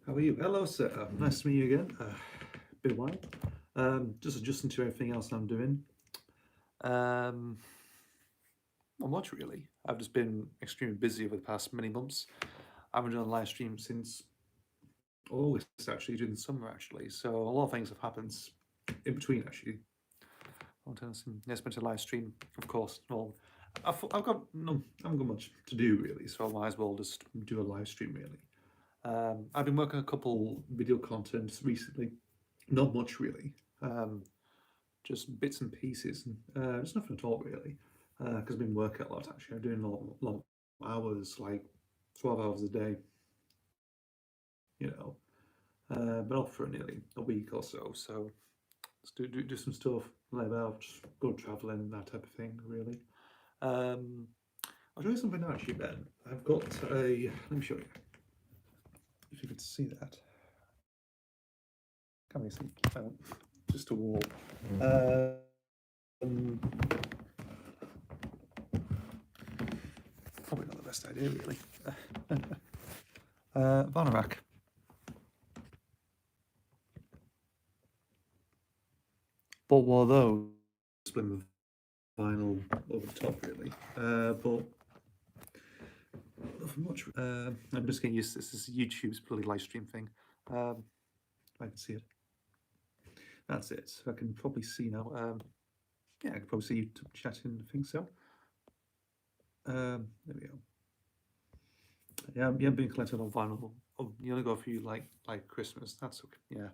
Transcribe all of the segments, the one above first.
How are you? Hello, sir. Nice to meet you again. Been a while. Just adjusting to everything else I'm doing. Um, Not much really. I've just been extremely busy over the past many months. I haven't done a live stream since August, actually, during the summer, actually. So a lot of things have happened in between, actually. Yes, been to live stream, of course. Well, I've got no, I haven't got much to do really, so I might as well just do a live stream really. I've been working on a couple video content recently. Not much really. Just bits and pieces. It's nothing at all really. Because I've been working a lot actually. I'm doing long hours, like 12 hours a day. You know, been off for nearly a week or so. So just do some stuff, lay about, just go traveling, that type of thing. Really. I'll show you something now, actually, Ben. I've got a. Let me show you. If you could see that. Can we see? Just a wall. Probably not the best idea, really. Vanarack. But what are those? Split with vinyl over the top, really. But not much. I'm just getting used to this. This is YouTube's bloody live stream thing. I can see it. That's it. I can probably see now. Yeah, I can probably see you chatting. I think so. There we go. Yeah, I've been collecting on vinyl. Oh, you only got a few like Christmas. That's okay. Yeah,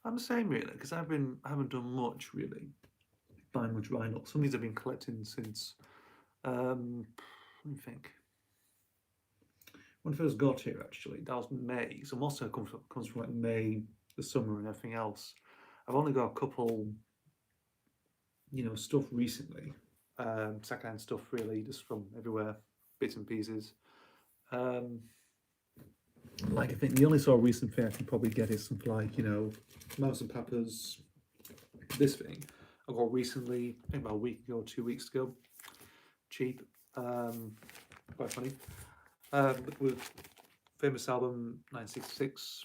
I'm the same really because I haven't done much really. Buying much vinyl. Some of these I've been collecting since. Let me think. When I first got here, actually, that was May. So most of it comes from like May, the summer, and everything else. I've only got a couple, stuff recently. Secondhand stuff, really, just from everywhere, bits and pieces. Like I think the only sort of recent thing I can probably get is something like Mouse and Peppers. This thing I got recently, I think about a week ago, 2 weeks ago. Cheap, quite funny. With famous album 1966.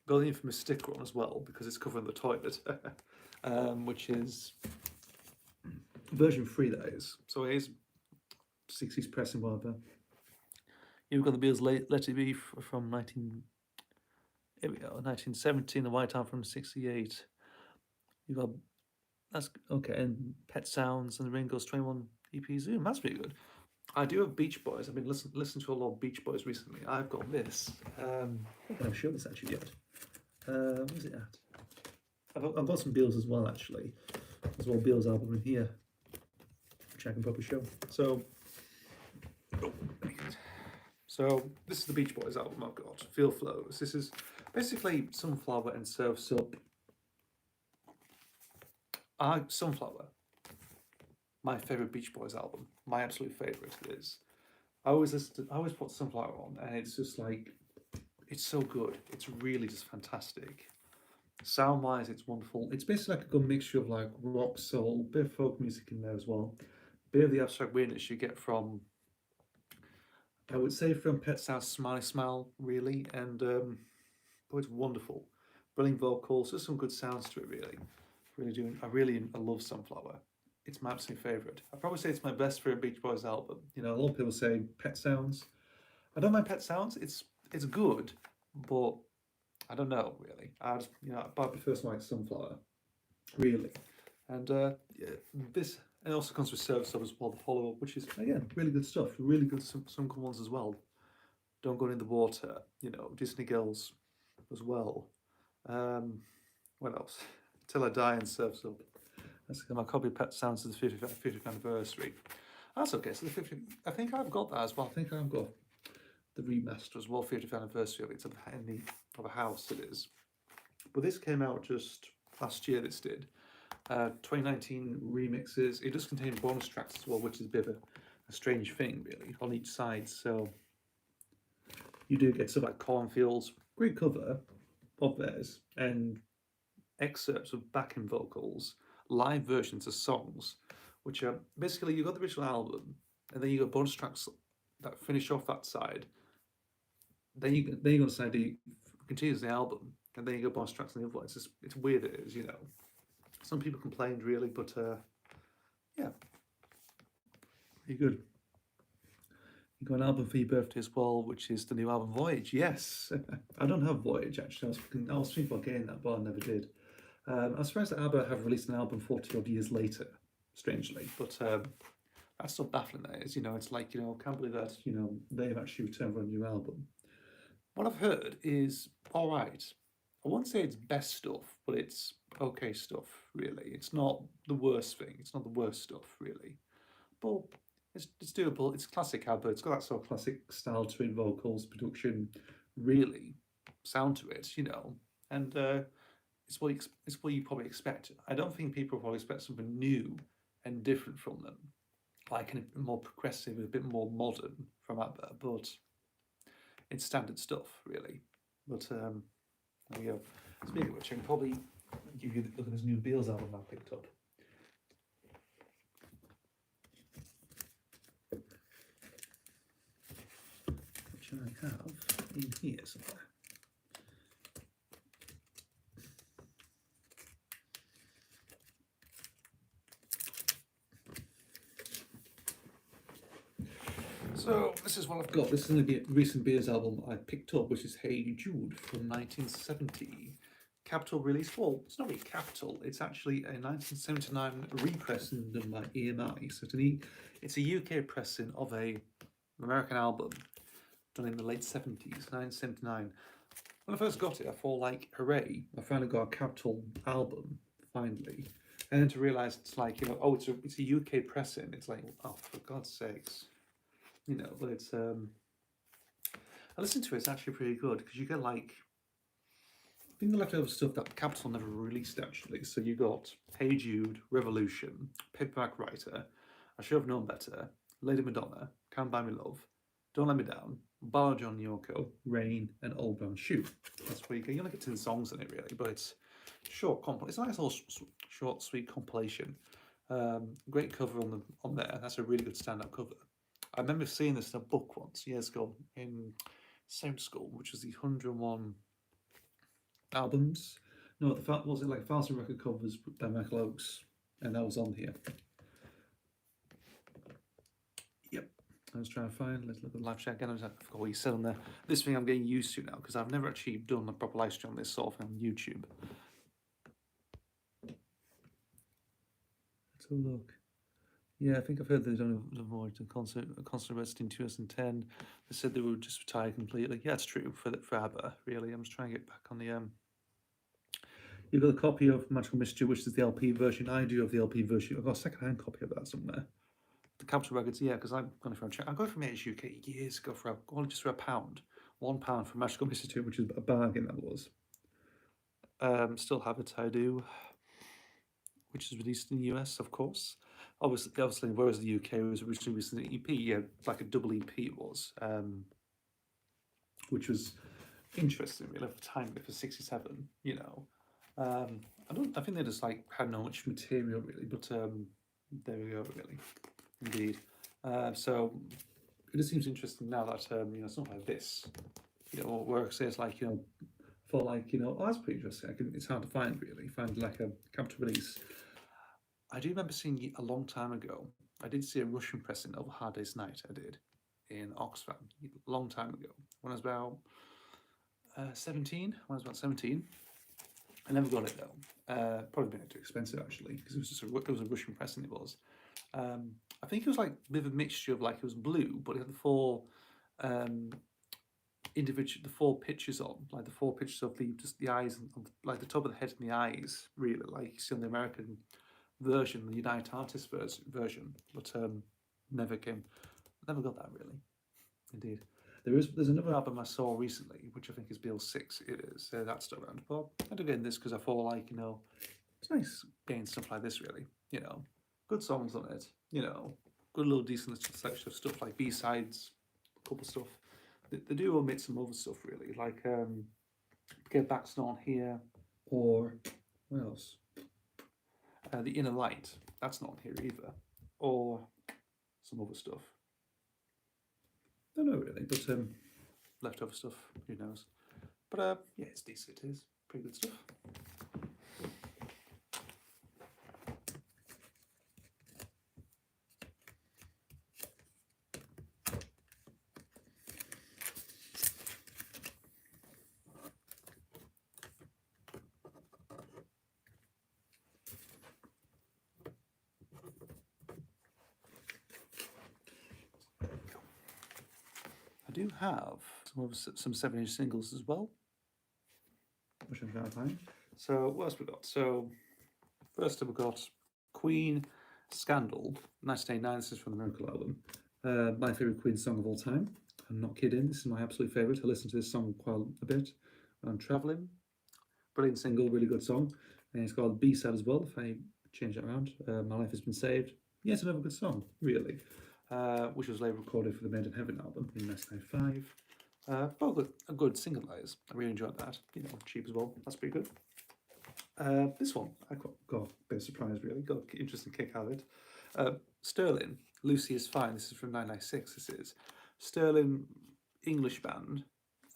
Got the infamous sticker on as well because it's covering the toilet, which is version 3 that is. So it is 60s pressing whatever. You've got the Beatles' Let It Be from 1917, the White Album from 68. You've got that's okay, and Pet Sounds and the Ringo's 21 EP Zoom. That's pretty good. I do have Beach Boys. I've been listening to a lot of Beach Boys recently. I've got this. I'm sure this actually yet. Where's it at? I've got some Beatles as well, actually. There's one Beatles album in here, which I can probably show. So this is the Beach Boys album I've got. Feel Flows. This is basically Sunflower and Surf's Up. Sunflower. My favorite Beach Boys album. My absolute favorite is. I always put Sunflower on, and it's just like, it's so good. It's really just fantastic. Sound wise, it's wonderful. It's basically like a good mixture of like rock, soul, bit of folk music in there as well. Bit of the abstract weirdness you get from, I would say, from Pet Sounds' Smiley Smile, really, and but it's wonderful. Brilliant vocals, just some good sounds to it, really. I love Sunflower. It's my absolute favourite. I'd probably say it's my best favorite Beach Boys album. A lot of people say Pet Sounds. I don't mind Pet Sounds. It's good, but I don't know really. I just I prefer something like Sunflower, really. And yeah, this it also comes with Surf's Up as well, the follow up, which is again really good stuff. Really good some good ones as well. Don't Go in the Water, Disney Girls as well. What else? Till I Die and Surf's Up. That's my copy of Pet Sounds to the 50th anniversary. That's okay. So the 50th, I think I've got that as well. I think I've got the remaster as well, 50th anniversary of it. Of a house it is. But this came out just last year. This did. 2019 remixes. It does contain bonus tracks as well, which is a bit of a strange thing, really, on each side. So you do get stuff like Cornfields, great cover of theirs, and excerpts of backing vocals, live versions of songs, which are basically you've got the original album, and then you got bonus tracks that finish off that side. Then you're going to decide continues the album, and then you go bonus tracks on the other one. It's weird. It is, you know. Some people complained really, but yeah, pretty good. You got an album for your birthday as well, which is the new album Voyage. Yes, I don't have Voyage actually. I was thinking about getting that, but I never did. I'm surprised that ABBA have released an album 40 odd years later, strangely, but that's still baffling. That is, you know, it's like, you know, I can't believe that, you know, they've actually returned for a new album. What I've heard is all right. I won't say it's best stuff, but it's okay stuff, really. It's not the worst thing. It's not the worst stuff, really. But it's doable. It's classic ABBA. It's got that sort of classic style to it, vocals, production, really sound to it, you know. And it's what you probably expect. I don't think people probably expect something new and different from them, like a bit more progressive, a bit more modern from ABBA, but it's standard stuff, really. But there you go. Speaking of which, I can probably give you a look at this new Beatles album I picked up. Which I have in here somewhere. So this is what I've got. This is a recent Beers album I picked up, which is Hey Jude from 1970. Capitol release. Well, it's not really Capitol. It's actually a 1979 repressing done by EMI. So it's a UK pressing of a American album done in the late 70s, 1979. When I first got it, I thought, like, hooray! I finally got a Capitol album finally. And then to realise it's like, you know, oh, it's a UK pressing. It's like, oh, for God's sakes. You know, but it's I listened to it, it's actually pretty good because you get like, I think the leftover stuff that Capitol never released actually. So you got Hey Jude, Revolution, Paperback Writer, I Should Have Known Better, Lady Madonna, Can't Buy Me Love, Don't Let Me Down, Ballad John Yoko, Rain, and Old Brown Shoe. That's where you only get 10 songs in it really, but it's short. It's a nice little short, sweet compilation. Great cover on there. That's a really good stand-up cover. I remember seeing this in a book once years ago in Sound School, which was the 101 albums. No, was it like 1,000 record covers by Michael Oakes, and that was on here. Yep, I was trying to find. Let's look at the live chat again. I forgot what you said on there. This thing I'm getting used to now because I've never actually done a proper live stream on this sort of thing on YouTube. Let's have a look. Yeah, I think I've heard they've done a Voyage concert arrest in 2010. They said they would just retire completely. Yeah, it's true for ABBA, really. I'm just trying to get back on the... You've got a copy of Magical Mystery, which is the LP version. I do have the LP version. I've got a second-hand copy of that somewhere. The Capitol Records, yeah, because I'm going to check. I got it from UK years ago just for £1. £1 for Magical Mystery 2, which is a bargain that was. Still have it, I do. Which is released in the US, of course. Obviously, whereas the UK was originally released in an EP, yeah, like a double EP it was, which was interesting, really, for the time, for 67, you know. I think they just like had not much material really, but there we go, really, indeed. So it just seems interesting now that you know, it's not like this, you know, where I say it's like, you know, for like, you know, oh, that's pretty interesting. It's hard to find really, find like a Capitol release. I do remember seeing a long time ago. I did see a Russian pressing of Hard Day's Night. I did in Oxfam a long time ago when I was about 17. When I was about 17, I never got it though. Probably been too expensive actually because it was a Russian pressing. It was. I think it was like a bit of a mixture of like it was blue, but it had the four pictures on, like the four pictures of the eyes and like the top of the head and the eyes, really, like you see on the American version, the United Artists version, but never got that really. Indeed, there's another album I saw recently, which I think is Bill 6. It is that's still around, but I do get this because I thought like, you know, it's nice getting stuff like this really, you know, good songs on it, you know, good little decent selection of stuff like B-sides, a couple stuff. They do omit some other stuff really, like Get Back's not on here, or what else? The Inner Light, that's not on here either, or some other stuff. Don't know really, but leftover stuff, who knows. But yeah, it's decent. It is pretty good stuff. I do have some 7-inch singles as well, which I'm trying to find. So what else we got? So first up, we got Queen Scandal, 1989. This is from the Miracle album. My favourite Queen song of all time. I'm not kidding. This is my absolute favourite. I listen to this song quite a bit when I'm travelling. Brilliant single, really good song. And it's got a B-side as well, if I change that around. My Life Has Been Saved. Yeah, it's another good song, really. Which was later recorded for the Made in Heaven album in 1995. But a good single that is. I really enjoyed that. You know, cheap as well. That's pretty good. This one, I got a bit of surprise, really. Got an interesting kick out of it. Sterling, Lucy Is Fine. This is from 1996. This is Sterling, English band.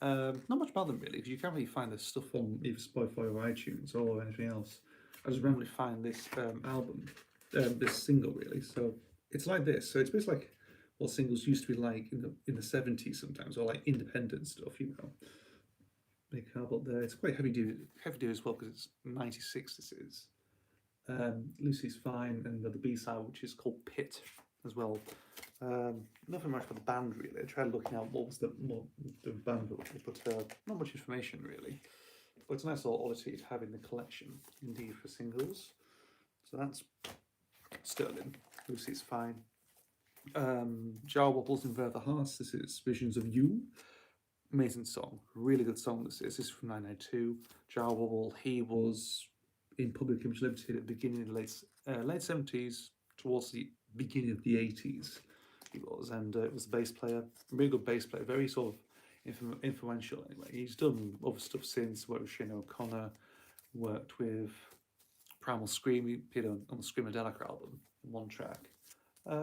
Not much about them really, because you can't really find this stuff on either Spotify or iTunes or anything else. I just randomly find this album, this single really. So it's like this. So it's basically like what singles used to be like in the 70s sometimes, or like independent stuff, you know. Big album there. It's quite heavy duty as well, because it's 96. This is Lucy's Fine, and the B-side, which is called Pit as well. Nothing much for the band really. I tried looking out what the band was, but not much information really. But it's a nice little oddity to have in the collection, indeed, for singles. So that's Sterling, Lucy's Fine. Jar Wobbles and Ver the Hearts. This is Visions of You. Amazing song, really good song. This is from 1992. Jar Wobble, he was in Public Image Limited at the beginning of the late 70s, towards the beginning of the 80s. He was, and it was the bass player, really good bass player, very sort of influential anyway. He's done other stuff since, worked with Sinead O'Connor, worked with Primal Scream. He appeared on the Screamadelica album, one track.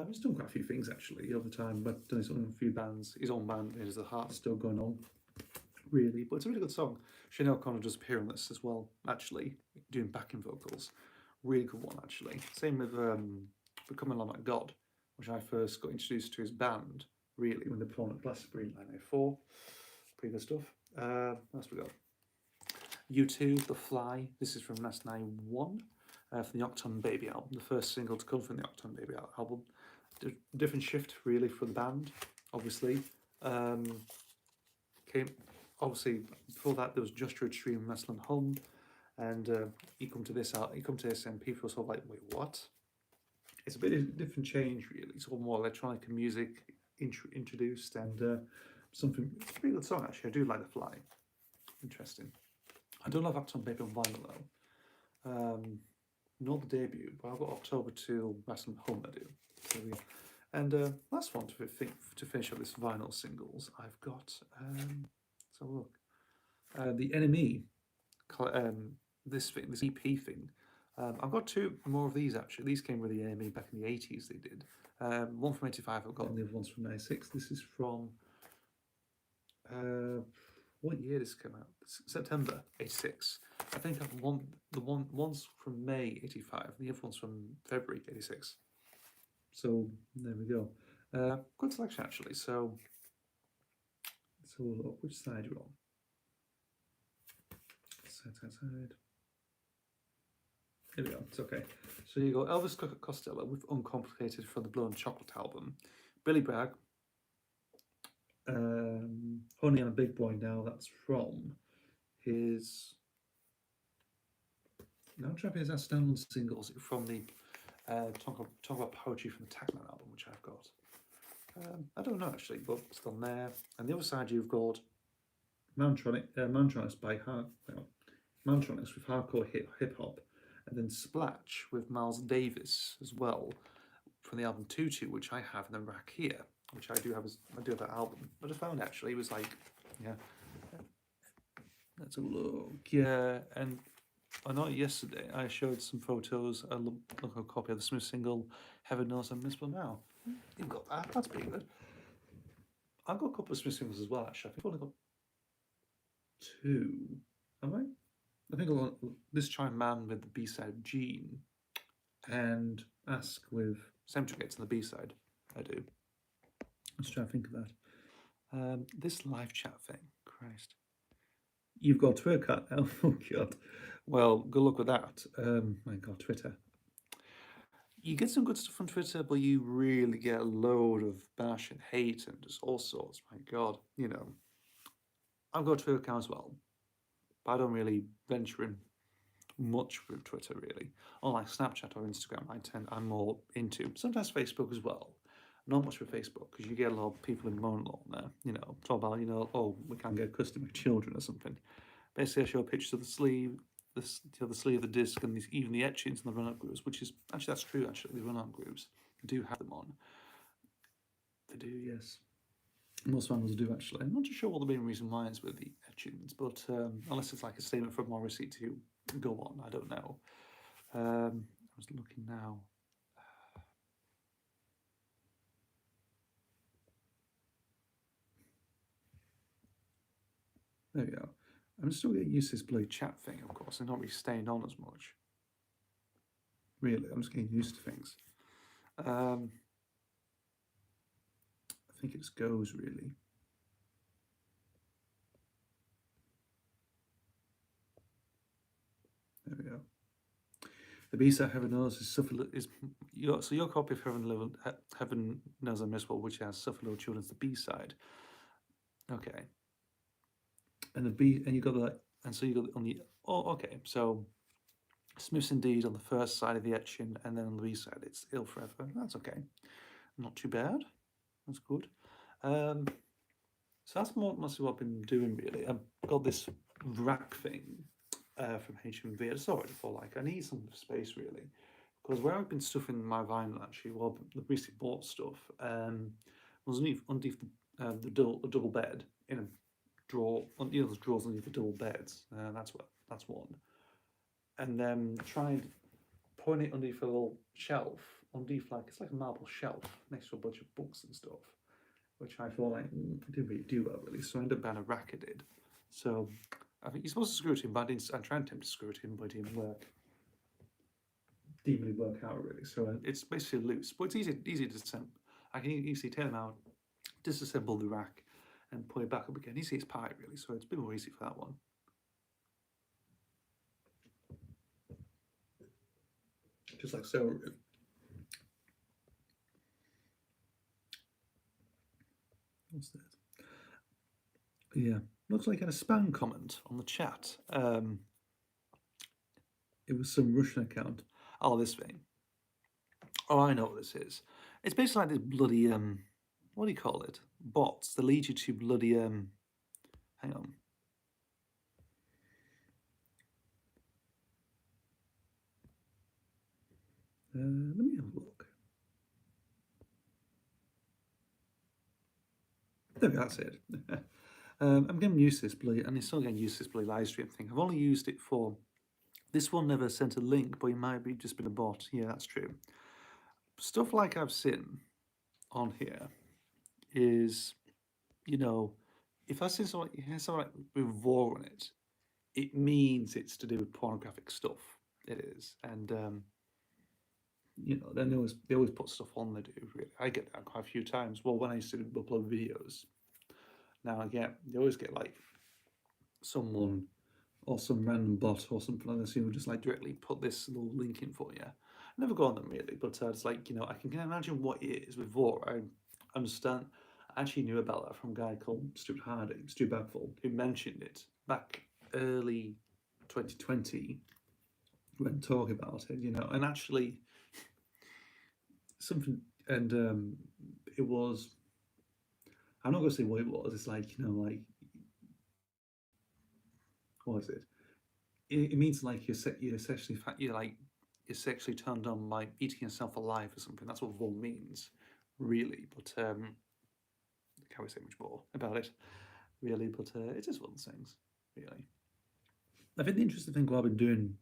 He's done quite a few things actually over time, but done his own few bands. His own band is The Heart still going on, really. But it's a really good song. Sinead O'Connor does appear on this as well, actually, doing backing vocals. Really good one, actually. Same with Becoming Like God, which I first got introduced to his band, really, when they put on at Glastonbury in 1994. Pretty good stuff. What else we got? U2, The Fly. This is from 1991. From the Octon Baby album, the first single to come from the Octon Baby album. Different shift really for the band, obviously. Obviously before that there was Just Your Extreme Wrestling Home, and you come to this and people are sort of like, wait, what? It's a bit of a different change really, sort of more electronic music introduced, and something. It's a pretty good song actually. I do like The Fly. Interesting. I don't love Octon Baby on vinyl though. Not the debut, but I've got October till Wrestling Home I do. So, yeah. And last one to finish up this vinyl singles, I've got, let's have a look. The NME, this EP thing. I've got two more of these actually. These came with the NME back in the 80s, they did. One from 85 I've got, and the other one's from 96. This is from, what year this came out? September 86. I think one's from May 85, and the other one's from February 86. So there we go. Good selection actually. So let's have a look. Which side you're on? Side. Here we go. It's okay. So you go Elvis Costello with Uncomplicated from the Blow and Chocolate album. Billy Bragg. Honey, I'm a Big Boy Now. That's from his. Now I'm trying to his standalone singles from the talk about Poetry from the Tagline album, which I've got. I don't know actually, but it's on there. And the other side you've got Mantronics by Mantronics with hardcore hip hop, and then Splatch with Miles Davis as well from the album Tutu, which I have in the rack here, which I do have that album. But I found actually it was like, yeah. Let's have a look. Yeah, and I know yesterday I showed some photos. I look a copy of the Smith single, Heaven Knows I'm Miserable Now. You've got that. That's pretty good. I've got a couple of Smith singles as well, actually. I think I've only got 2. Am I? I think I'll this try man with the B-side Gene and Ask with Centrigates on the B-side. I do. Let's try to think of that. This live chat thing, Christ. You've got a Twitter account now. Oh God. Well, good luck with that. My God, Twitter. You get some good stuff on Twitter, but you really get a load of bash and hate and just all sorts. My God, you know. I've got a Twitter account as well, but I don't really venture in much with Twitter really. Unlike Snapchat or Instagram, I'm more into sometimes Facebook as well. Not much with Facebook because you get a lot of people in moan on there. You know, talk about oh we can't get custom children or something. Basically, I show pictures of the sleeve, the sleeve of the disc, and even the etchings and the run-up grooves, which is actually that's true. Actually, the run-up grooves do have them on. They do, yes. Most manuals do actually. I'm not too sure what the main reason why is with the etchings, but unless it's like a statement from Morrissey to go on, I don't know. I was looking now. There we go. I'm still getting used to this bloody chat thing, of course. I'm not really staying on as much. Really, I'm just getting used to things. I think it just goes, really. There we go. The B-side Heaven Knows is your copy of Heaven Knows I'm Miserable, which has Suffer Little Children's the B-side. Okay. And you got that, and so you got on the okay. So Smith's Indeed on the first side of the etching, and then on the B side it's Ill Forever. That's okay. Not too bad. That's good. So that's mostly what I've been doing really. I've got this rack thing from HMV. I saw it before. Like I need some space really, because where I've been stuffing my vinyl actually, well, the recently bought stuff was underneath the double bed in a drawer. You know, those drawers underneath the double beds. That's one. And then tried putting it underneath a little shelf, underneath it's like a marble shelf next to a bunch of books and stuff, which I thought I didn't really do well really. So I ended up buying a rack. I did. So I think you're supposed to screw it in, but I tried to screw it in, but it didn't work. Didn't really work out really. So it's basically loose, but it's easy to disassemble. I can easily take them out, disassemble the rack, and put it back up again. Easy as pie really. So it's a bit more easy for that one. Just like so. What's that? Yeah, looks like a spam comment on the chat. It was some Russian account. Oh, this thing. Oh, I know what this is. It's basically like this bloody what do you call it? Bots that lead you to bloody hang on. Let me have a look. There we go, that's it. I'm getting used to this bloody, and it's still getting used to this bloody live stream thing. I've only used it for this one. Never sent a link, but it might be just been a bot. Yeah, that's true. Stuff like I've seen on here is, you know, if I see something has something with war on it, it means it's to do with pornographic stuff. It is, and you know, then they always put stuff on they do. Really, I get that quite a few times. Well, when I used to upload videos, now they always get like someone or some random bot or something like this who will just like directly put this little link in for you. I never go on them really, but it's like, you know, I can imagine what it is with Vor. I understand. I actually knew about that from a guy called Stu Bagful, who mentioned it back early 2020 when talking about it, you know, and actually something, and it was, I'm not going to say what it was, it's like, you know, like, what is it? It means like you're sexually turned on by eating yourself alive or something. That's what Vol means, really. But I can't really say much more about it, really. But it is one of the things, really. I think the interesting thing what I've been doing,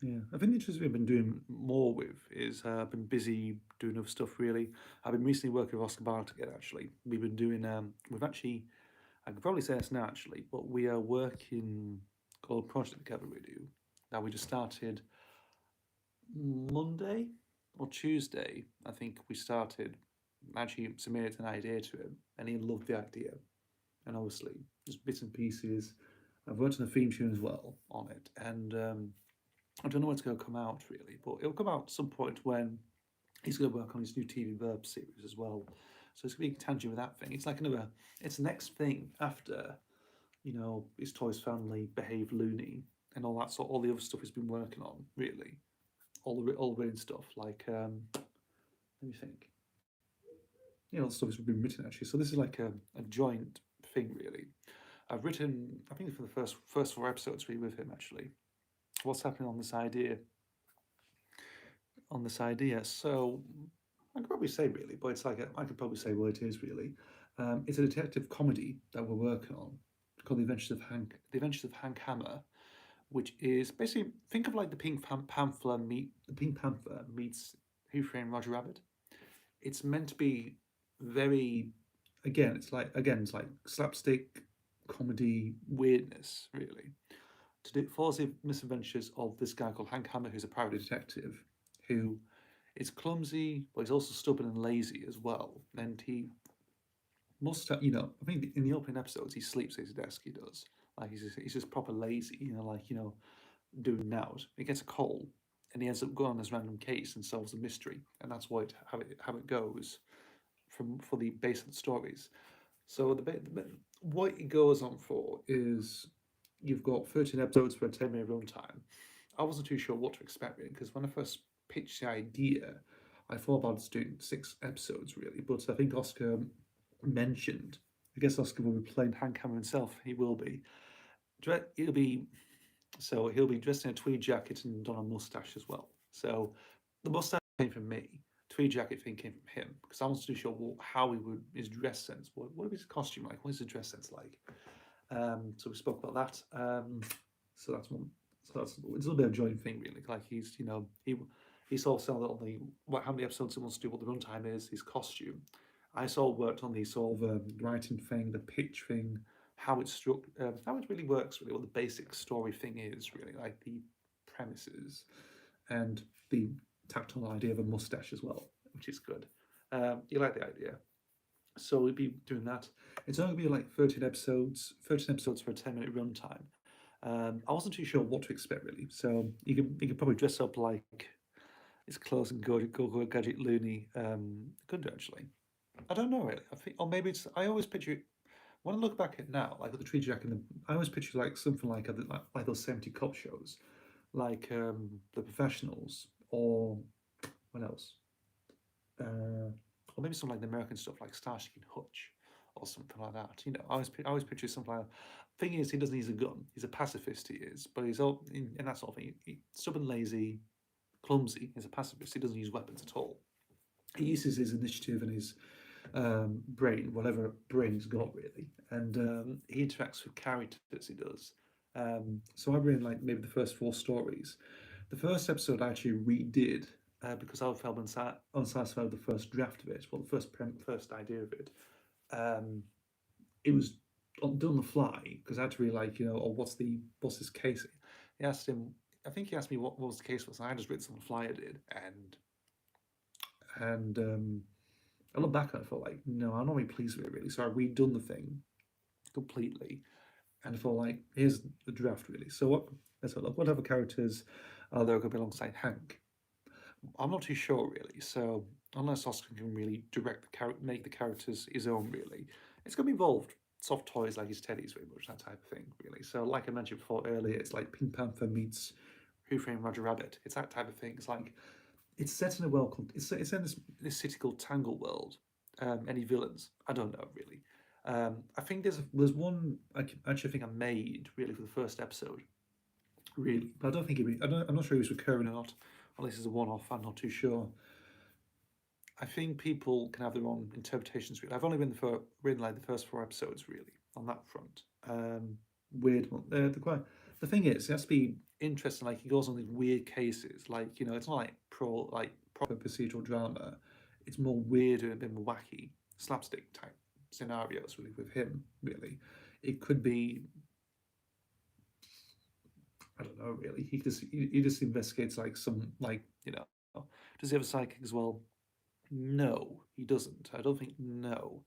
I think the interesting thing I've been doing more with is I've been busy doing other stuff, really. I've been recently working with Oscar Bartek again, actually. We've been doing, we've actually I could probably say this now actually, but we are working on a project together. We do now. We just started Monday or Tuesday. I think we started. Actually submitted an idea to him, and he loved the idea. And obviously, just bits and pieces. I've worked on the theme tune as well on it, and I don't know when it's going to come out really, but it'll come out at some point when he's going to work on his new TV Verb series as well. So it's going to be tangent with that thing. It's like another, it's the next thing after, his Toys Family, Behave Looney, and all that sort, all the other stuff he's been working on. Really, all the written stuff. Like, let me think. All the stuff has been written actually. So this is like a joint thing really. I've written, I think for the first 4 episodes, really with him actually. What's happening on this idea? So I could probably say really, but it's like I could probably say what it is really. It's a detective comedy that we're working on called The Adventures of Hank Hammer, which is basically, think of like the Pink Panther meets Who Framed Roger Rabbit. It's meant to be very, it's like slapstick comedy weirdness really. Follows the misadventures of this guy called Hank Hammer, who's a private detective, who is clumsy, but he's also stubborn and lazy as well. And he must, I think in the opening episodes, he sleeps at his desk. He does, like he's just proper lazy. Doing now. He gets a call, and he ends up going on this random case and solves a mystery, and that's how it goes for the base of the stories. So what it goes on for is you've got 13 episodes for a 10-minute runtime. I wasn't too sure what to expect really, because when I first pitched the idea, I thought about doing 6 episodes really, but I think Oscar mentioned, I guess Oscar will be playing Hank Hammer himself. He will be. He'll be dressed in a tweed jacket and on a mustache as well. So the mustache came from me. Tweed jacket thing came from him because I wasn't too sure how his dress sense. What is his costume like? What is his dress sense like? So we spoke about that. So that's one. So it's a little bit of a joint thing, really. Like he's all selling on how many episodes he wants to do, what the runtime is, his costume. I sort of worked on the sort of writing thing, the pitch thing, how it's struck, how it really works, really, what the basic story thing is, really, like the premises, and the tactile idea of a mustache as well, which is good. You like the idea. So we'll be doing that. It's only going to be like 13 episodes for a 10-minute runtime. I wasn't too sure what to expect really. So you can probably dress up like his clothes and go gadget loony. Could do actually. I don't know really. I think, or maybe it's. I always picture it. When I look back at it now, like at the Tree Jack, I always picture like something like those 70 cop shows, like The Professionals, or what else? Or maybe something like the American stuff, like Starsky and Hutch, or something like that. I always picture something like that. Thing is, he doesn't use a gun. He's a pacifist. He is, but he's all in that sort of thing. He's stubborn, lazy, clumsy. He's a pacifist. He doesn't use weapons at all. He uses his initiative and his brain, whatever brain he's got really, and he interacts with characters. He does. So I really like maybe the first 4 stories. The first episode I actually redid because I felt unsatisfied with the first draft of it. Well, the first idea of it. It was done on the fly because I had to really what's this case? He asked him. I think he asked me what was the case was, and I just wrote on the fly. I did, and I look back and I felt like, no, I'm not really pleased with it really. So I redone the thing completely, and I felt like, here's the draft really. So let's have a look. What other characters are there going to be alongside Hank? I'm not too sure really. So unless Oscar can really make the characters his own really, it's going to be involved soft toys like his teddies, very much that type of thing really. So like I mentioned before earlier, it's like Pink Panther meets Who Framed Roger Rabbit. It's that type of thing. It's like it's set in a world called it's in this city called Tangle World. Any villains? I don't know really. I think there's one I actually think I made really for the first episode, really, but I don't think I'm not sure it was recurring or not. Unless it's a one-off, I'm not too sure. I think people can have their own interpretations. Really, I've only written like the first 4 episodes really on that front. Weird one. The thing is, it has to be interesting. Like he goes on these weird cases. Like it's not like proper procedural drama. It's more weird and a bit more wacky, slapstick type scenarios really with him really. It could be, I don't know really. He just investigates like some like does he have a psychic as well? No, he doesn't. I don't think no.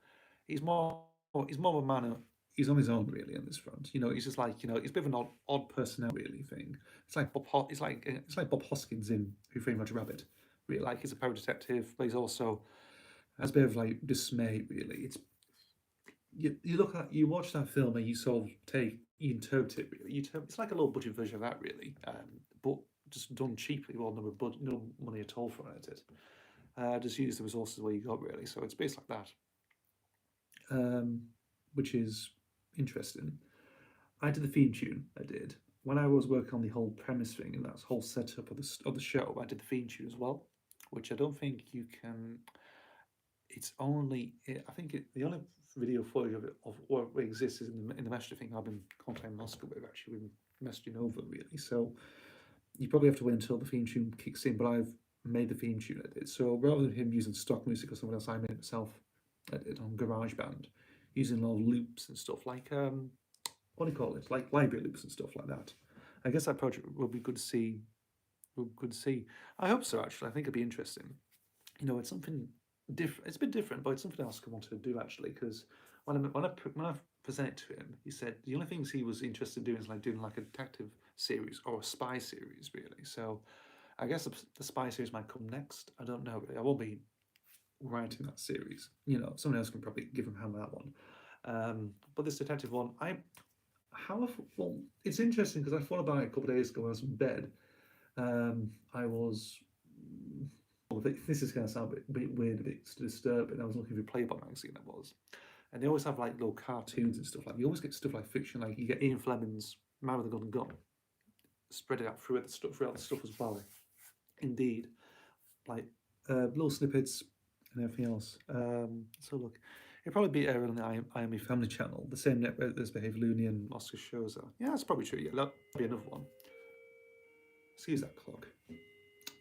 He's more of a man. He's on his own really on this front. He's just like he's a bit of an odd personnel really thing. It's like it's like Bob Hoskins in Who Framed Roger Rabbit. Really, like he's a pro detective, but he's also has a bit of like dismay really. It's you watch that film and you sort of you interpret it really. It's like a low budget version of that really, but just done cheaply, well, no money at all for it. Just use the resources where you got really. So it's based like that, which is interesting. I did the theme tune. I did when I was working on the whole premise thing and that whole setup of the show. I did the theme tune as well, which I don't think you can. It's only I think the only video footage of what exists is in the message thing I've been contacting Oscar with. Actually, been messaging over really. So you probably have to wait until the theme tune kicks in. But I've made the theme tune I did. So rather than him using stock music or someone else, I made it myself. I did on GarageBand, using a lot of loops and stuff like what do you call it? Like library loops and stuff like that. I guess that project will be good to see. Will be good to see. I hope so. Actually, I think it'd be interesting. It's something different. It's a bit different, but it's something else I wanted to do actually. Because when I presented it to him, he said the only things he was interested in doing is like doing like a detective series or a spy series, really. So I guess the spy series might come next. I don't know. Really. I won't be writing that series. Someone else can probably give him a hand with that one. But this detective one, well, it's interesting because I thought about it a couple of days ago when I was in bed. I was. Well, this is going to sound a bit weird, a bit disturbing. I was looking through Playboy magazine, and they always have like little cartoons and stuff. Like you always get stuff like fiction, like you get Ian Fleming's Man with a Golden Gun, spread it out throughout the stuff as well. Indeed, like little snippets and everything else. So look, it'd probably be aired on the IME Family Channel, the same network as Behave Looney and Oscar shows are. Yeah, that's probably true. Yeah, that'll be another one. Excuse that clock.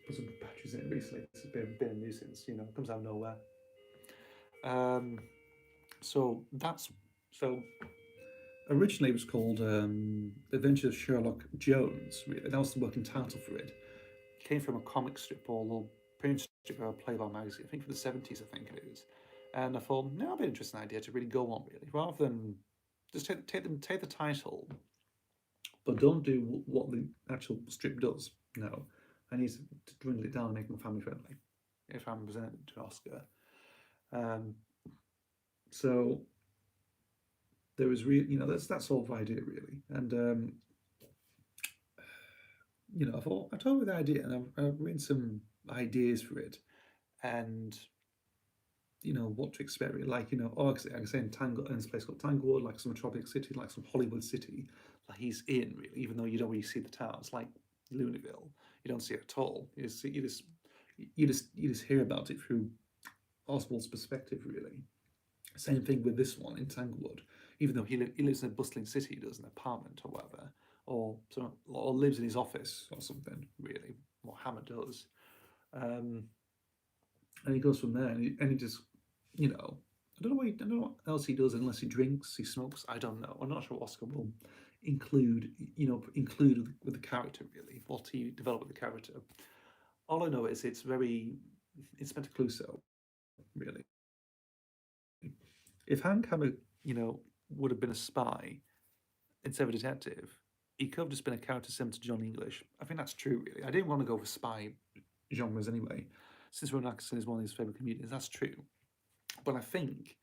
Put some patches in it recently. It's been a nuisance. It comes out of nowhere. So originally it was called The Adventures of Sherlock Jones. That was the working title for it. It came from a comic strip or a little print strip or a Playboy magazine. I think from the 70s. I think it is. And I thought, no, it'd be an interesting idea to really go on really, rather than just take the title, but don't do what the actual strip does. No, I need to dwindle it down and make them family friendly. If I'm presenting to Oscar, so there was that's sort of idea really, and I thought I told with the idea, and I've written some ideas for it, and what to expect. Like I can say in this place called Tanglewood, like some tropic city, like some Hollywood city, like he's in really, even though you don't really see the town. It's like Looneyville, you don't see it at all. You just hear about it through Oswald's perspective, really. Same thing with this one in Tanglewood, even though he lives in a bustling city, he does an apartment or whatever, or lives in his office or something. Really, what Hammer does, and he goes from there, and he just, I don't know what else he does unless he drinks, he smokes. I don't know. I'm not sure what Oscar will include with the character really. What he developed with the character. All I know is it's Inspector Clouseau, really. If Hank Hammer, would have been a spy instead of a detective, he could have just been a character similar to John English. I think that's true, really. I didn't want to go for spy genres anyway, since Rowan Atkinson is one of his favourite comedians. That's true. But I think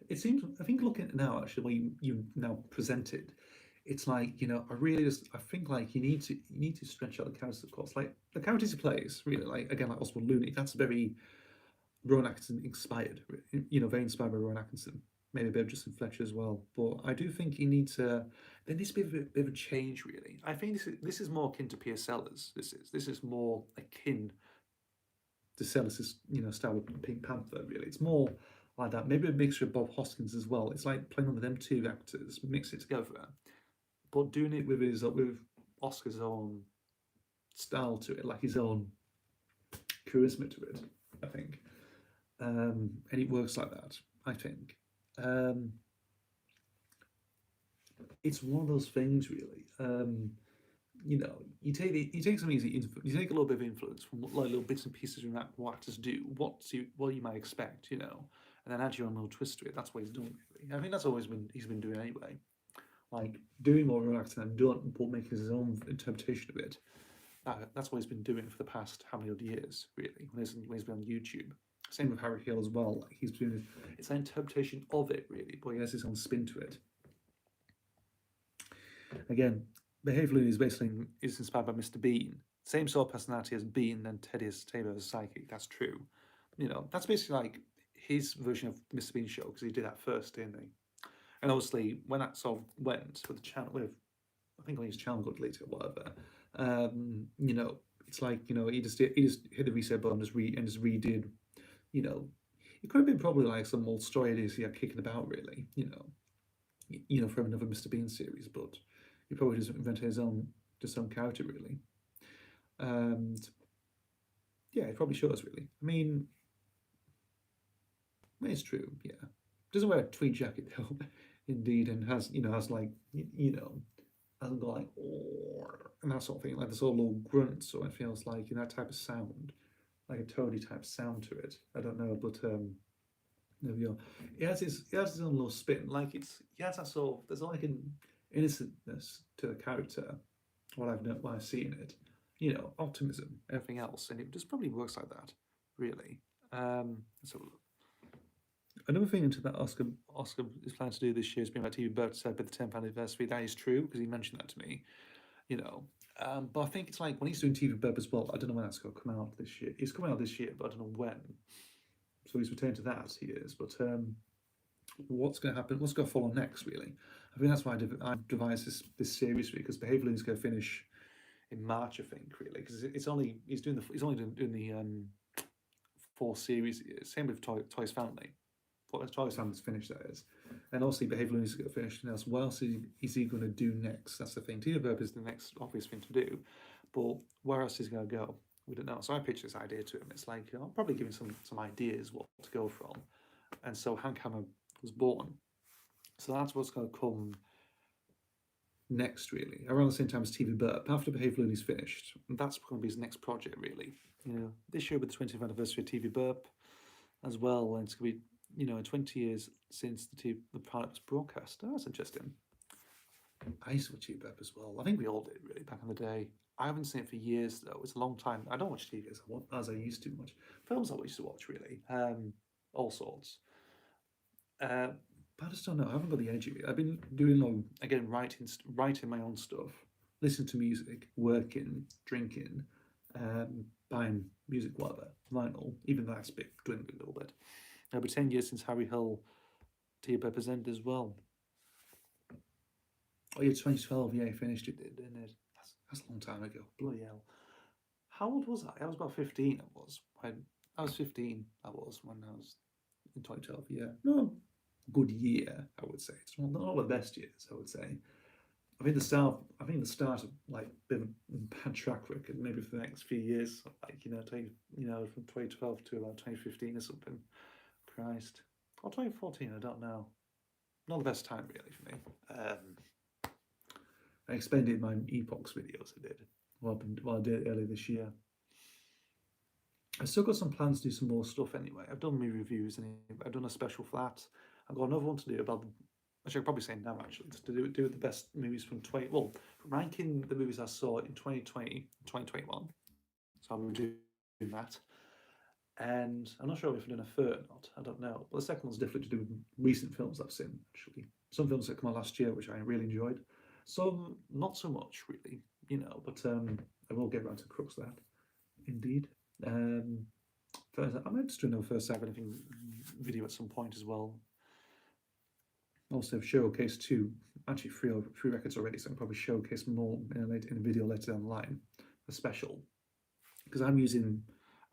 I think looking at it now, actually, when you now presented, it's like I think like you need to stretch out the characters, of course, like the characters he plays, really, like again, like Oswald Looney. That's very Rowan Atkinson inspired, very inspired by Rowan Atkinson. Maybe a bit of Justin Fletcher as well, but I do think there needs to be a bit of a change, really. I think this is more akin to Pierce Sellers. This is more akin to Sellers' style with Pink Panther. Really, it's more like that. Maybe a mixture of Bob Hoskins as well. It's like playing with them two actors, mix it together, but doing it with Oscar's own style to it, like his own charisma to it. I think, and it works like that. I think. Um, it's one of those things, really. You know, you take some easy, you take a little bit of influence from like little bits and pieces from that what actors do, what you might expect, you know, and then add your own little twist to it. That's what he's doing, really. I think that's always been he's been doing anyway. Like doing more of an actor than done, but making his own interpretation of it. That's what he's been doing for the past how many odd years, really, when he's been on YouTube. Same with Harry Hill as well. Like he's doing it's an interpretation of it, really, but he has his own spin to it. Again, Behaviour is basically is inspired by Mr. Bean. Same sort of personality as Bean and Teddy's Taylor as psychic. That's true. You know, that's basically like his version of Mr. Bean show because he did that first, didn't he? And obviously, when that sort of went with the channel, with I think when his channel got deleted or whatever, you know, it's like you know he just hit the reset button and just redid. You know, it could have been probably like some old story ideas he had kicking about, really. You know, from another Mr. Bean series, but he probably just invented his own character, really. And yeah, it probably shows, really. I mean, it's true. Yeah, doesn't wear a tweed jacket though, indeed, and has like hasn't got like and that sort of thing, like this all little grunts, so it feels like that type of sound, like a toady type sound to it. I don't know, but there we go. He has his own little spin, like he has that sort of there's like an innocentness to the character. What I've seen it, optimism, everything else, and it just probably works like that, really. So another thing into that Oscar is planning to do this year is bring back TV Bird said by the 10th anniversary. That is true because he mentioned that to me, you know. But I think it's like when he's doing TV Burp as well. I don't know when that's going to come out this year. It's coming out this year, but I don't know when. So he's returned to that. He is, but what's going to happen? What's going to follow next? Really, I think that's why I devised this series because Behaviour is going to finish in March, I think. Really, because he's only doing the 4 series. Same with Toy's Family. Toy's Family's finished, that is, and obviously Behaviour is going to finish. Now, so what else is he going to do next? That's the thing. TV Burp is the next obvious thing to do, but where else is he going to go? We don't know. So I pitched this idea to him. It's like I'm probably giving some ideas what to go from, and so Hank Hammer was born. So that's what's going to come next, really, around the same time as TV Burp. After Behaviour is finished, and that's going to be his next project, really. This year with the 20th anniversary of TV Burp, as well, and it's going to be 20 years since the pilot was broadcast. Oh, that's interesting. I used to watch TV Burp as well. I think we all did, really, back in the day. I haven't seen it for years, though. It's a long time. I don't watch TV as I used to much. Films I used to watch, really. All sorts. But I just don't know. I haven't got the energy. I've been doing, again, writing my own stuff, listening to music, working, drinking, buying music, whatever, vinyl. Even that's a bit dwindling a little bit. It'll be 10 years since Harry Hill TV Burp ended as well. Oh yeah, 2012. Yeah, he finished it, didn't it? That's a long time ago. Bloody hell. How old was I? I was about 15. I was 15. I was when I was in 2012. Yeah, no, good year. I would say it's not the best years. I would say. I think the start of like a bit of a bad track record. Maybe for the next few years, like from 2012 to about 2015 or something. Christ, or 2014. I don't know. Not the best time really for me. I expanded my Epochs videos I did. Well, I did earlier this year. I've still got some plans to do some more stuff anyway. I've done my reviews and I've done a special for that. I've got another one to do about I should probably say now actually, just to do the best movies from ranking the movies I saw in 2020, 2021. So I'll be doing that. And I'm not sure if I've done a third or not. I don't know. But the second one's definitely to do with recent films I've seen, actually. Some films that came out last year, which I really enjoyed. Some not so much, really, but I will get around to the crux of that, indeed. First, I might just do another first have anything video at some point as well. Also, Showcase 2, actually 3 records already, so I can probably showcase more in a video later down the line, a special. Because I'm using...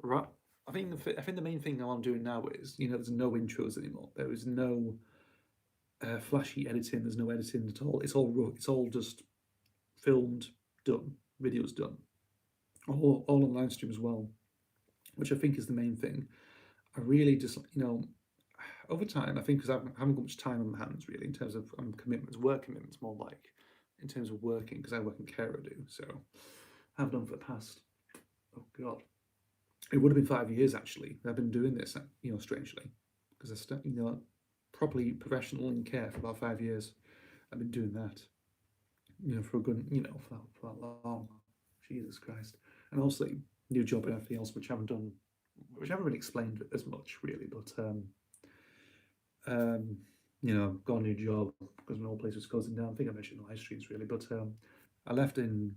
I think the main thing I'm doing now is, there's no intros anymore. There is no flashy editing. There's no editing at all. It's all raw. It's all just filmed, done, videos done, all on live stream as well, which I think is the main thing. I really just, over time, I think because I haven't got much time on my hands really in terms of commitments, work commitments more like, in terms of working, because I work in care, I do. So I have done for the past, oh God, it would have been 5 years actually. I've been doing this, strangely, because I properly professional in care for about 5 years. I've been doing that, for a good, for that long. Jesus Christ. And also new job and everything else, which I haven't done, which I haven't really explained as much really, but I've got a new job because my old place was closing down. I think I mentioned the live streams really, but I left in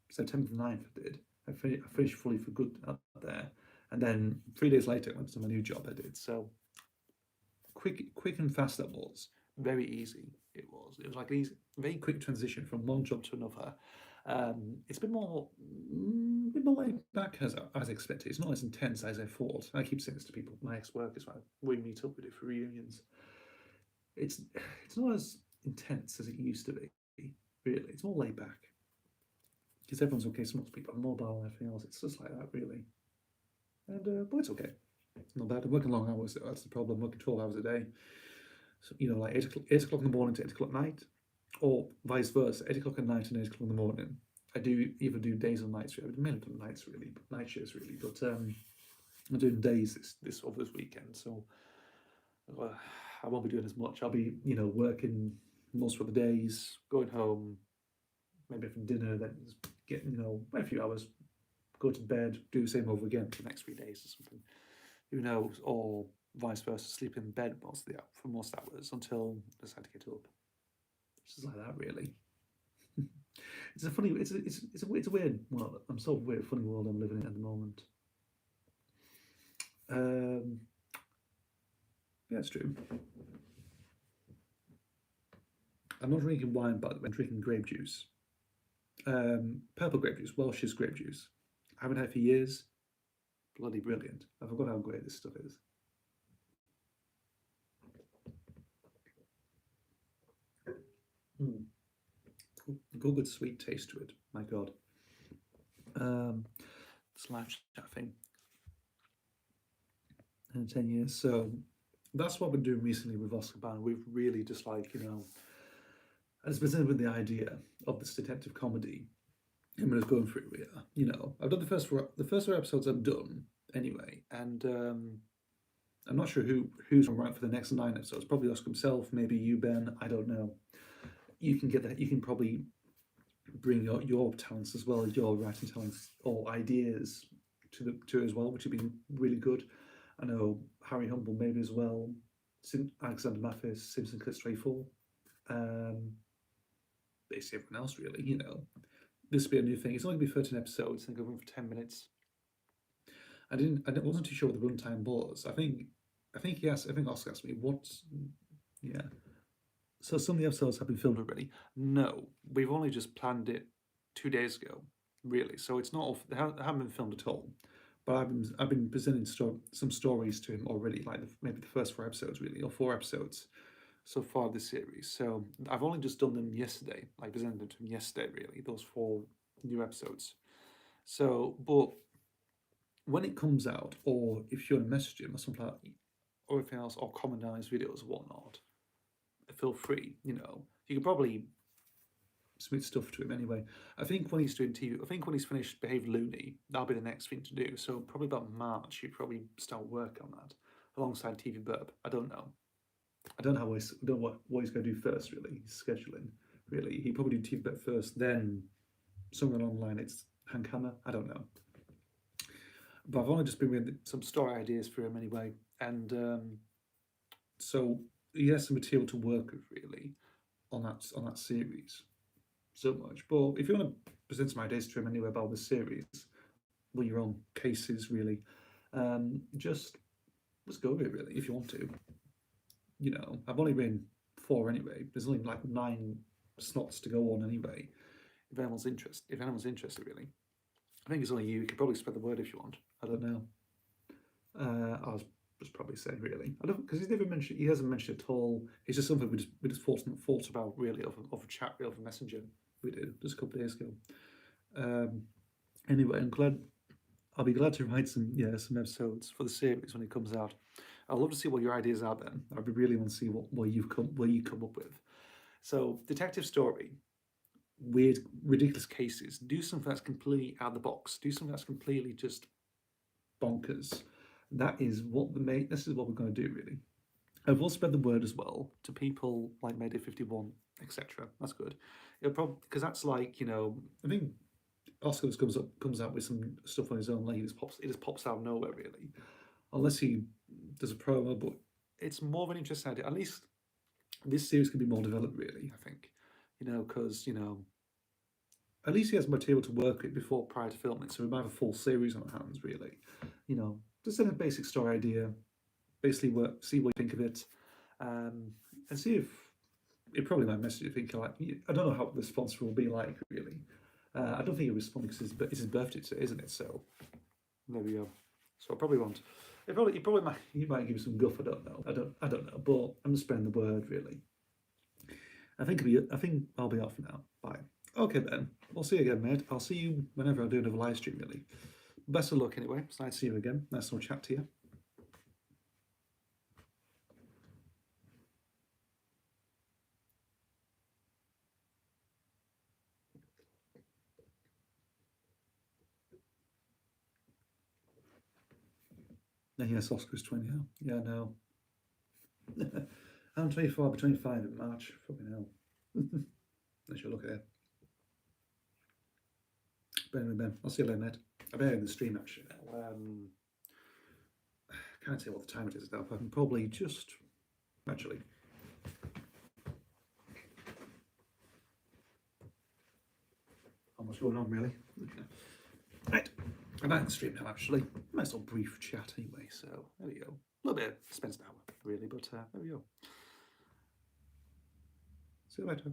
September the 9th. I did. I finished fully for good up there, and then 3 days later I went to my new job. I did. So quick and fast that was. Very easy. It was like an easy, very quick transition from one job to another. It's been more laid back as expected. It's not as intense as I thought. I keep saying this to people, my ex-workers, when we meet up with it for reunions. It's not as intense as it used to be. Really, it's more laid back because everyone's okay. So most people are mobile and everything else. It's just like that, really. And but it's okay. It's not bad. I'm working long hours. That's the problem. I'm working 12 hours a day. So like 8 o'clock in the morning to 8 o'clock at night, or vice versa, 8 o'clock at night and 8 o'clock in the morning. I do either do days or nights. I've mainly done nights really, but night shifts really. But I'm doing days this weekend, so I won't be doing as much. I'll be working most of the days, going home, maybe having dinner, then getting a few hours, go to bed, do the same over again for the next 3 days or something. Who knows? Or vice versa, sleep in bed for most hours until I decide to get up. It's just like that, really. It's a funny. It's a weird. Well, I'm so weird, funny world I'm living in at the moment. Yeah, it's true. I'm not drinking wine, by the way. I'm drinking grape juice. Purple grape juice, Welsh's grape juice. I haven't had it for years. Bloody brilliant. I forgot how great this stuff is. Good sweet taste to it. My God. This live chat thing. In 10 years. So that's what we're doing recently with Oscar Ban. We've really just as presented with the idea of this detective comedy, and we're just going through it. I've done the first four episodes I've done anyway, and I'm not sure who's going to write for the next 9 episodes. Probably Oscar himself, maybe you, Ben. I don't know. You can get that. You can probably bring your talents as well as your writing talents or ideas to it as well, which would be really good. I know Harry Humble maybe as well. Alexander Mathis, Simpson Clip Stray 4. Basically everyone else really. This will be a new thing. It's only going to be 13 episodes and go on for 10 minutes. I wasn't too sure what the runtime was. I think Oscar asked me what's. Yeah. So some of the episodes have been filmed already. No, we've only just planned it 2 days ago, really. So it's not. They haven't been filmed at all. But I've been presenting some stories to him already, like maybe the first 4 episodes really, or 4 episodes so far of this series. So I've only just done them yesterday, like presented them to him yesterday really, those 4 new episodes. So, but when it comes out, or if you want to message him or something like that, or anything else, or comment on his videos or whatnot, feel free. You can probably submit stuff to him anyway. I think when he's doing TV, I think when he's finished Behave Looney, that'll be the next thing to do. So probably about March, he'd probably start work on that alongside TV Burp. I don't know. I don't know what he's going to do first. Really, he's scheduling. Really, he probably do TV Burp first, then somewhere online it's Hank Hammer. I don't know. But I've only just been with some story ideas for him anyway, and so he has some material to work with really on that series. So much. But if you want to present some ideas to him anyway about the series, well, your own cases really, just go with it really if you want to. I've only been 4 anyway. There's only like 9 slots to go on anyway. If anyone's interested really, I think it's only you. You could probably spread the word if you want. I don't know. I was just probably saying really. I don't, because he hasn't mentioned it at all. It's just something we just thought about really of a chat, of a messenger. We did just a couple of days ago. Anyway, I'll be glad to write some episodes for the series when it comes out. I'd love to see what your ideas are, Ben. I really want to see what you come up with. So, detective story, weird, ridiculous cases. Do something that's completely out of the box. Do something that's completely just bonkers. That is what this is what we're going to do, really. I will spread the word as well to people like Mayday 51, etc. That's good. It'll probably because that's like, I think Oscar just comes out with some stuff on his own. Like it just pops out of nowhere, really, unless he does a promo. But it's more of an interesting idea. At least this series can be more developed, really. I think, because at least he has material to work with before prior to filming, so we might have a full series on our hands, really. Just in a basic story idea, basically see what you think of it, and see if it probably might message you thinking like, I don't know how the response will be like, really. I don't think he'll respond because it's his birthday today, isn't it? So there we go. So I probably won't. He might give me some guff. I don't know. I don't know. But I'm just spreading the word, really. I think I'll be off now. Bye. Okay, Ben. We'll see you again, mate. I'll see you whenever I do another live stream, really. Best of luck, anyway. It's nice to see you again. Nice to chat to you. Yes, Oscar's 20 now. Yeah, no. I'm 24, I'll be 25 in March. Fucking hell. I should look at it. But anyway, Ben, I'll see you later, mate. I better end the stream, actually, now. I can't say what the time it is now, but I'm probably just... Actually... Not much going on, really. Right. I'm out in the stream now, actually. Nice little brief chat, anyway, so there we go. A little bit of suspense now, really, but there we go. See you later.